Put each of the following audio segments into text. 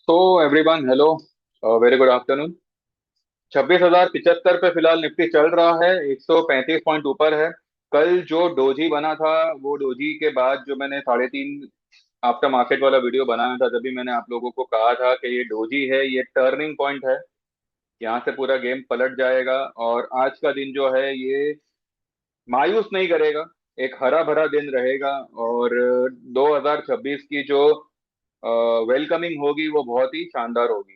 तो everyone hello, very good afternoon. 26,075 पे फिलहाल निफ्टी चल रहा है। 135 पॉइंट ऊपर है। कल जो डोजी बना था, वो डोजी के बाद जो मैंने 3.5 आफ्टर मार्केट वाला वीडियो बनाया था, तभी मैंने आप लोगों को कहा था कि ये डोजी है, ये टर्निंग पॉइंट है। यहाँ से पूरा गेम पलट जाएगा। और आज का दिन जो है ये मायूस नहीं करेगा, एक हरा भरा दिन रहेगा। और 2026 की जो वेलकमिंग होगी वो बहुत ही शानदार होगी।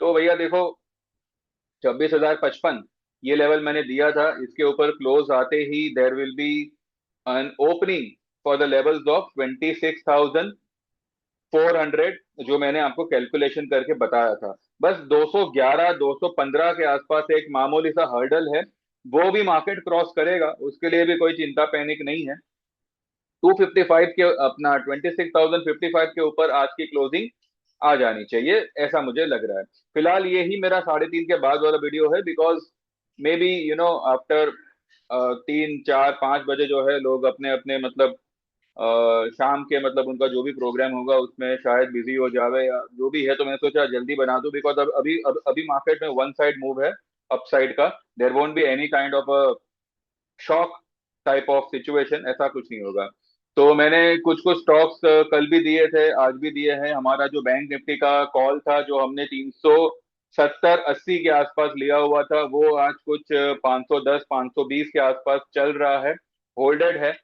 तो भैया देखो, 26,055 ये लेवल मैंने दिया था। इसके ऊपर क्लोज आते ही there will be an opening for the levels of 26,400, जो मैंने आपको कैलकुलेशन करके बताया था। बस 211 215 के आसपास एक मामूली सा हर्डल है, वो भी मार्केट क्रॉस करेगा, उसके लिए भी कोई चिंता पैनिक नहीं है। 255 के अपना 26,055 के ऊपर आज की क्लोजिंग आ जानी चाहिए, ऐसा मुझे लग रहा है। फिलहाल ये ही मेरा 3:30 के बाद वाला वीडियो है, बिकॉज मे बी आफ्टर 3 4 5 बजे जो है लोग अपने अपने मतलब शाम के मतलब उनका जो भी प्रोग्राम होगा उसमें शायद बिजी हो जावे या जो भी है। तो मैंने सोचा जल्दी बना दूं, बिकॉज अभी मार्केट में वन साइड मूव है, अप साइड का। देर won't be any kind of a shock type of situation, ऐसा कुछ नहीं होगा। तो मैंने कुछ कुछ स्टॉक्स कल भी दिए थे, आज भी दिए हैं। हमारा जो बैंक निफ्टी का कॉल था, जो हमने 370 80 के आसपास लिया हुआ था, वो आज कुछ 510 520 के आसपास चल रहा है, होल्डेड है।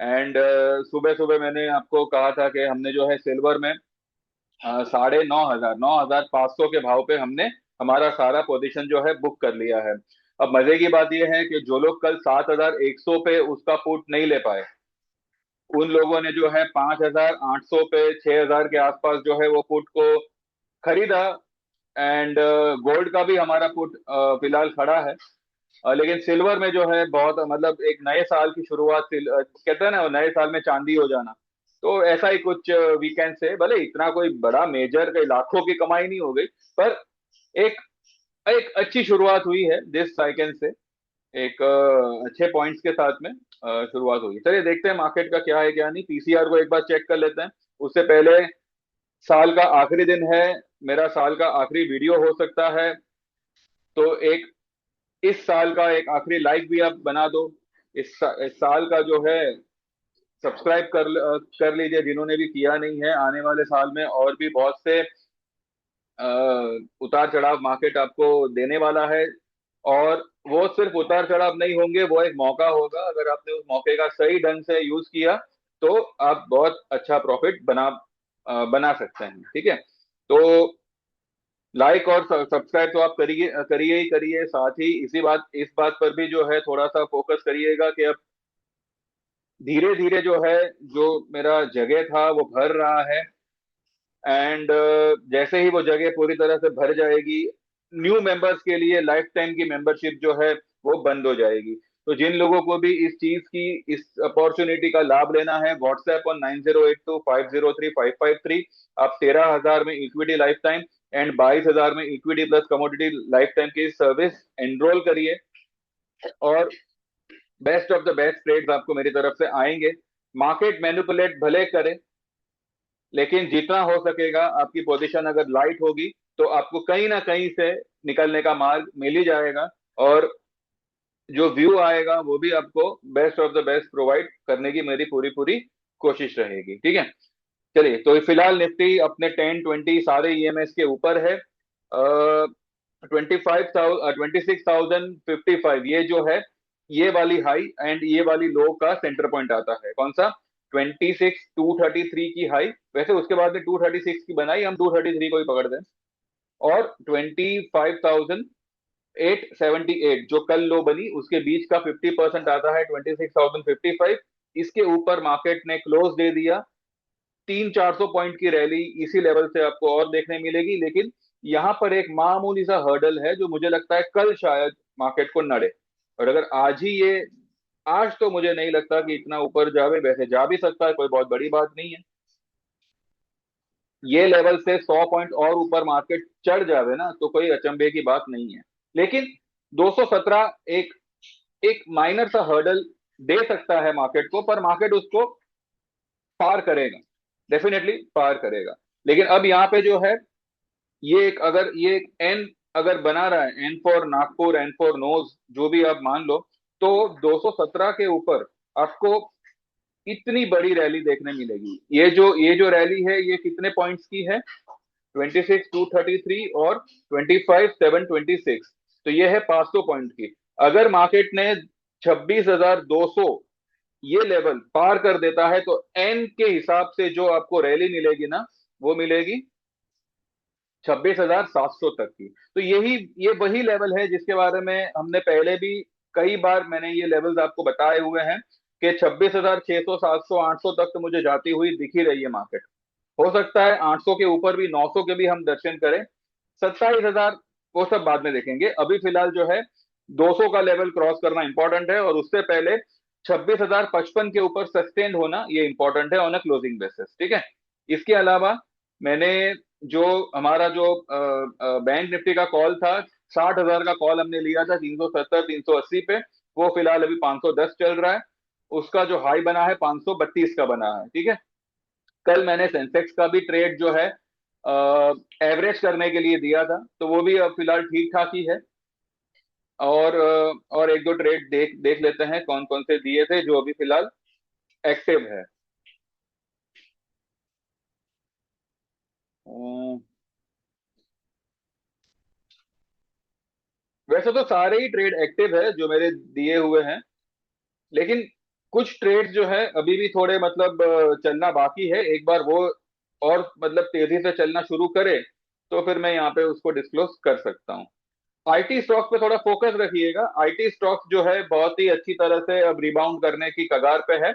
एंड सुबह सुबह मैंने आपको कहा था कि हमने जो है सिल्वर में 9,500 9,500 के भाव पे हमने हमारा सारा पोजीशन जो है बुक कर लिया है। अब मजे की बात यह है कि जो लोग कल 7,100 पे उसका पुट नहीं ले पाए, उन लोगों ने जो है 5,800 पे 6,000 के आसपास जो है वो पुट को खरीदा। एंड गोल्ड का भी हमारा पुट फिलहाल खड़ा है। लेकिन सिल्वर में जो है बहुत मतलब एक नए साल की शुरुआत कहते हैं ना, नए साल में चांदी हो जाना, तो ऐसा ही कुछ वीकेंड से, भले इतना कोई बड़ा मेजर लाखों की कमाई नहीं हो गई, पर एक एक अच्छी शुरुआत हुई है दिस साइकिल से। एक अच्छे पॉइंट्स के साथ में शुरुआत हुई। चलिए देखते हैं मार्केट का क्या है क्या नहीं। पीसीआर को एक बार चेक कर लेते हैं, उससे पहले साल का आखिरी दिन है, मेरा साल का आखिरी वीडियो हो सकता है। तो एक इस साल का एक आखिरी लाइक भी आप बना दो। इस साल का जो है सब्सक्राइब कर लीजिए जिन्होंने भी किया नहीं है। आने वाले साल में और भी बहुत से उतार चढ़ाव मार्केट आपको देने वाला है। और वो सिर्फ उतार चढ़ाव नहीं होंगे, वो एक मौका होगा। अगर आपने उस मौके का सही ढंग से यूज किया तो आप बहुत अच्छा प्रॉफिट बना सकते हैं। ठीक है, तो लाइक और सब्सक्राइब तो आप करिए करिए ही करिए। साथ ही इस बात पर भी जो है थोड़ा सा फोकस करिएगा कि अब धीरे धीरे जो है, जो मेरा जगह था वो भर रहा है। एंड जैसे ही वो जगह पूरी तरह से भर जाएगी, न्यू मेंबर्स के लिए लाइफ टाइम की मेंबरशिप जो है वो बंद हो जाएगी। तो जिन लोगों को भी इस चीज की, इस अपॉर्चुनिटी का लाभ लेना है, व्हाट्सएप और 9082503553, आप 13,000 में इक्विटी लाइफ टाइम एंड 22,000 में equity plus commodity life time की सर्विस एनरोल करिए। और best of the best trades आपको मेरी तरफ से आएंगे। मार्केट मैनिपुलेट भले करे, लेकिन जितना हो सकेगा आपकी पोजीशन अगर लाइट होगी तो आपको कहीं ना कहीं से निकलने का मार्ग मिल ही जाएगा। और जो व्यू आएगा वो भी आपको best of the best provide करने की मेरी पूरी पूरी कोशिश रहेगी। ठीक है, चलिए। तो फिलहाल निफ्टी अपने 10 20 सारे ईएमएस के ऊपर है। 26,055 ये जो है, ये वाली हाई एंड ये वाली लो का सेंटर पॉइंट आता है कौन सा? 26,233 की हाई। वैसे उसके बाद में 236 की बनाई, हम 233 को ही पकड़ दें। और 25,878 जो कल लो बनी, उसके बीच का 50% आता है 26,055। इसके ऊपर मार्केट ने क्लोज दे दिया। 300 400 पॉइंट की रैली इसी लेवल से आपको और देखने मिलेगी, लेकिन यहाँ पर एक मामूली सा हर्डल है जो मुझे लगता है कल शायद मार्केट को नड़े। और अगर आज ही ये, आज तो मुझे नहीं लगता कि इतना ऊपर जावे, वैसे जा भी सकता है, कोई बहुत बड़ी बात नहीं है। ये लेवल से 100 पॉइंट और ऊपर मार्केट चढ़ जावे ना, तो कोई अचंभे की बात नहीं है। लेकिन 217 एक एक माइनर सा हर्डल दे सकता है मार्केट को, पर मार्केट उसको पार करेगा, डेफिनेटली पार करेगा। लेकिन अब यहाँ पे जो है ये एक, अगर ये एक एन अगर बना रहा है, N for Nagpur, N for nose, जो भी आप मान लो, तो 217 के ऊपर आपको इतनी बड़ी रैली देखने मिलेगी। ये जो रैली है, ये कितने पॉइंट्स की है? 26,233 और 25,726। तो ये है 500 पॉइंट की। अगर मार्केट ने 26,200 ये लेवल पार कर देता है, तो एन के हिसाब से जो आपको रैली मिलेगी ना, वो मिलेगी 26,700 तक की। तो ये वही लेवल है जिसके बारे में हमने पहले भी कई बार मैंने ये लेवल्स आपको बताए हुए हैं कि 26,600, 700, 800 तक तो मुझे जाती हुई दिख ही रही है मार्केट। हो सकता है 800 के ऊपर भी, 900 के भी हम दर्शन करें। 27,000 वो सब बाद में देखेंगे। अभी फिलहाल जो है 200 का लेवल क्रॉस करना इंपॉर्टेंट है, और उससे पहले 26,055 के ऊपर सस्टेन होना ये इंपॉर्टेंट है ऑन अ क्लोजिंग बेसिस। ठीक है। इसके अलावा मैंने जो हमारा जो बैंक निफ्टी का कॉल था, 60,000 का कॉल हमने लिया था 370, 380 पे, वो फिलहाल अभी 510 चल रहा है। उसका जो हाई बना है 532 का बना है। ठीक है। कल मैंने सेंसेक्स का भी ट्रेड जो है एवरेज करने के लिए दिया था, तो वो भी अब फिलहाल ठीक ठाक ही है। और एक दो ट्रेड देख देख लेते हैं कौन कौन से दिए थे जो अभी फिलहाल एक्टिव है। अ, वैसे तो सारे ही ट्रेड एक्टिव है जो मेरे दिए हुए हैं, लेकिन कुछ ट्रेड जो है अभी भी थोड़े मतलब चलना बाकी है। एक बार वो और मतलब तेजी से चलना शुरू करे, तो फिर मैं यहाँ पे उसको डिस्क्लोज कर सकता हूँ। आईटी स्टॉक पे थोड़ा फोकस रखिएगा। आईटी स्टॉक जो है बहुत ही अच्छी तरह से अब रिबाउंड करने की कगार पे है।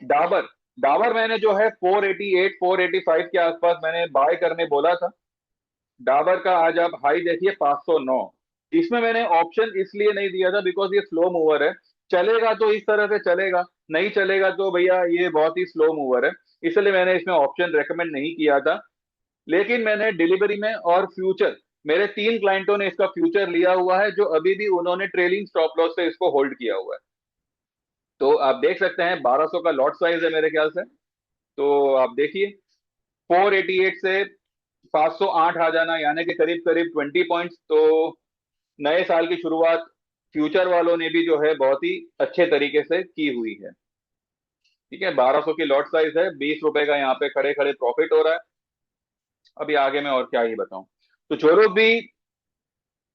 डाबर डाबर मैंने जो है 488, 485 के आसपास मैंने बाय करने बोला था। डाबर का आज आप हाई देखिए 509। इसमें मैंने ऑप्शन इसलिए नहीं दिया था बिकॉज ये स्लो मूवर है। चलेगा तो इस तरह से चलेगा, नहीं चलेगा तो भैया ये बहुत ही स्लो मूवर है। इसलिए मैंने इसमें ऑप्शन रेकमेंड नहीं किया था। लेकिन मैंने डिलीवरी में और फ्यूचर, मेरे 3 क्लाइंटों ने इसका फ्यूचर लिया हुआ है, जो अभी भी उन्होंने ट्रेलिंग स्टॉप लॉस से इसको होल्ड किया हुआ है। तो आप देख सकते हैं 1200 का लॉट साइज है मेरे ख्याल से। तो आप देखिए 488 से 508 आ जाना, यानी कि करीब करीब 20 पॉइंट्स। तो नए साल की शुरुआत फ्यूचर वालों ने भी जो है बहुत ही अच्छे तरीके से की हुई है। ठीक है। 1200 की लॉट साइज है, 20 रुपए का यहाँ पे खड़े खड़े प्रॉफिट हो रहा है। अभी आगे मैं और क्या ही बताऊं। तो जो लोग भी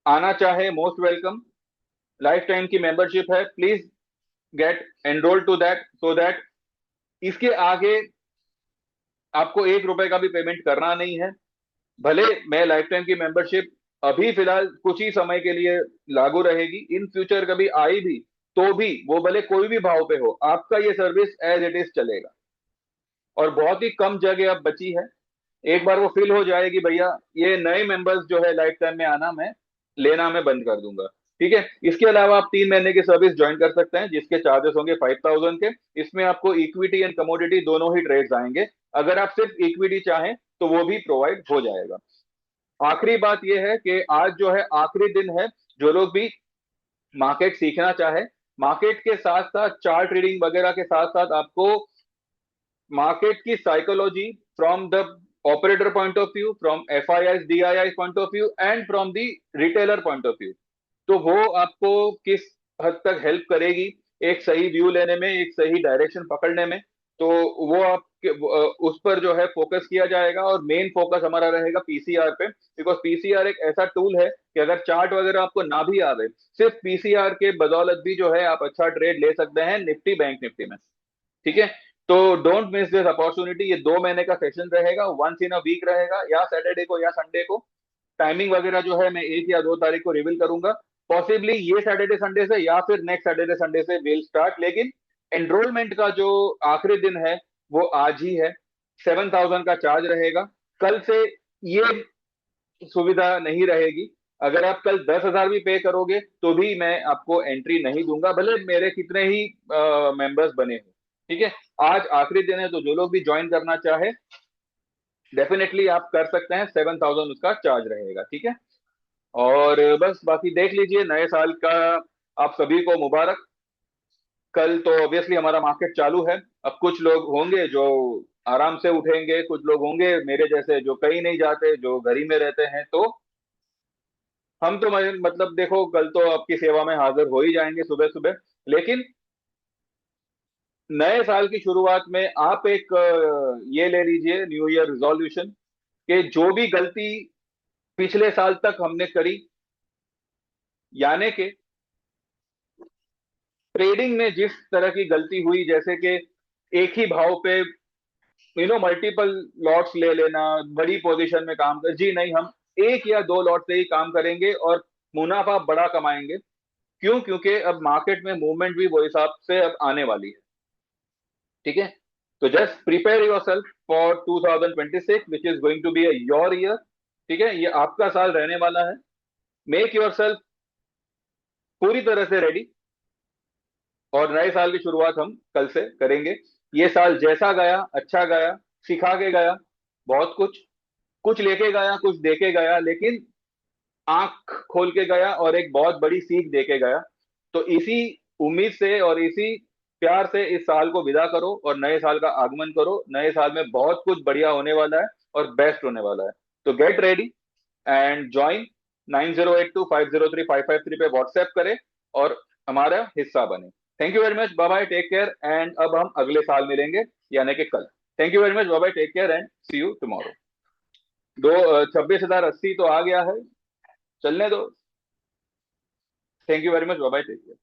आना चाहे, मोस्ट वेलकम। लाइफ टाइम की मेंबरशिप है, please get enroll to that, so that इसके आगे आपको 1 रुपए का भी पेमेंट करना नहीं है। भले मैं लाइफ टाइम की मेंबरशिप अभी फिलहाल कुछ ही समय के लिए लागू रहेगी, इन फ्यूचर कभी आई भी तो भी वो भले कोई भी भाव पे हो, आपका ये सर्विस एज इट इज चलेगा। और बहुत ही कम जगह अब बची है। एक बार वो फिल हो जाएगी भैया, ये नए मेंबर्स जो है लाइफ टाइम में आना मैं लेना मैं बंद कर दूंगा। ठीक है। इसके अलावा आप 3 महीने की सर्विस ज्वाइन कर सकते हैं, जिसके चार्जेस होंगे 5,000 के। इसमें आपको इक्विटी एंड कमोडिटी दोनों ही ट्रेड्स आएंगे। अगर आप सिर्फ इक्विटी चाहें तो वो भी प्रोवाइड हो जाएगा। आखिरी बात यह है कि आज जो है आखिरी दिन है। जो लोग भी मार्केट सीखना चाहे, मार्केट के साथ साथ चार्ट रीडिंग वगैरह के साथ साथ आपको मार्केट की psychology from the operator point of view, from F I I D I I point of view and from the retailer point of view, तो वो आपको किस हद तक हेल्प करेगी एक सही व्यू लेने में, एक सही डायरेक्शन पकड़ने में। तो वो आप उस पर जो है फोकस किया जाएगा, और मेन फोकस हमारा रहेगा पीसीआर पे। बिकॉज पीसीआर एक ऐसा टूल है कि अगर चार्ट वगैरह आपको ना भी आवे, सिर्फ पीसीआर के बदौलत भी जो है आप अच्छा ट्रेड ले सकते हैं निफ्टी, बैंक निफ्टी में। ठीक है। तो डोंट मिस दिस अपॉर्चुनिटी। ये 2 महीने का सेशन रहेगा, वंस इन अ वीक रहेगा, या सैटरडे को या संडे को। टाइमिंग वगैरह जो है मैं 1 या 2 तारीख को रिवील करूंगा। पॉसिबली ये सैटरडे संडे से, या फिर नेक्स्ट सैटरडे संडे से विल स्टार्ट। लेकिन एनरोलमेंट का जो आखिरी दिन है वो आज ही है। 7,000 का चार्ज रहेगा। कल से ये सुविधा नहीं रहेगी। अगर आप कल 10,000 भी पे करोगे तो भी मैं आपको एंट्री नहीं दूंगा, भले मेरे कितने ही मेंबर्स बने हो। ठीक है। आज आखिरी दिन है, तो जो लोग भी ज्वाइन करना चाहे डेफिनेटली आप कर सकते हैं। 7,000 उसका चार्ज रहेगा। ठीक है। और बस बाकी देख लीजिए, नए साल का आप सभी को मुबारक। कल तो ऑब्वियसली हमारा मार्केट चालू है। अब कुछ लोग होंगे जो आराम से उठेंगे। कुछ लोग होंगे मेरे जैसे जो कहीं नहीं जाते, जो घर ही में रहते हैं, तो हम तो मतलब देखो, कल तो आपकी सेवा में हाजिर हो ही जाएंगे सुबह सुबह। लेकिन नए साल की शुरुआत में आप एक ये ले लीजिए न्यू ईयर रिजोल्यूशन, कि जो भी गलती पिछले साल तक हमने करी, यानी कि ट्रेडिंग में जिस तरह की गलती हुई, जैसे कि एक ही भाव पे मल्टीपल लॉट्स ले लेना, बड़ी पोजीशन में काम कर, जी नहीं, हम एक या दो लॉट से ही काम करेंगे और मुनाफा बड़ा कमाएंगे। क्यों? क्योंकि अब मार्केट में मूवमेंट भी वो हिसाब से अब आने वाली है। ठीक है? तो just prepare yourself for 2026 which is going to be your year. ठीक है? ये आपका साल रहने वाला है। मेक योर सेल्फ पूरी तरह से रेडी, और नए साल की शुरुआत हम कल से करेंगे। ये साल जैसा गया, अच्छा गया, सिखा के गया बहुत कुछ, कुछ लेके गया, कुछ देके गया, लेकिन आंख खोल के गया और एक बहुत बड़ी सीख दे के गया। तो इसी उम्मीद से और इसी प्यार से इस साल को विदा करो और नए साल का आगमन करो। नए साल में बहुत कुछ बढ़िया होने वाला है और बेस्ट होने वाला है। तो गेट रेडी एंड ज्वाइन। 9082503553 पे व्हाट्सएप करें और हमारा हिस्सा बने। Thank you very much, bye bye, take care, and अब हम अगले साल मिलेंगे, यानी कि कल। Thank you very much, bye bye, take care and see you tomorrow. दो 26,080 तो आ गया है, चलने दो। Thank you very much, bye bye, take care.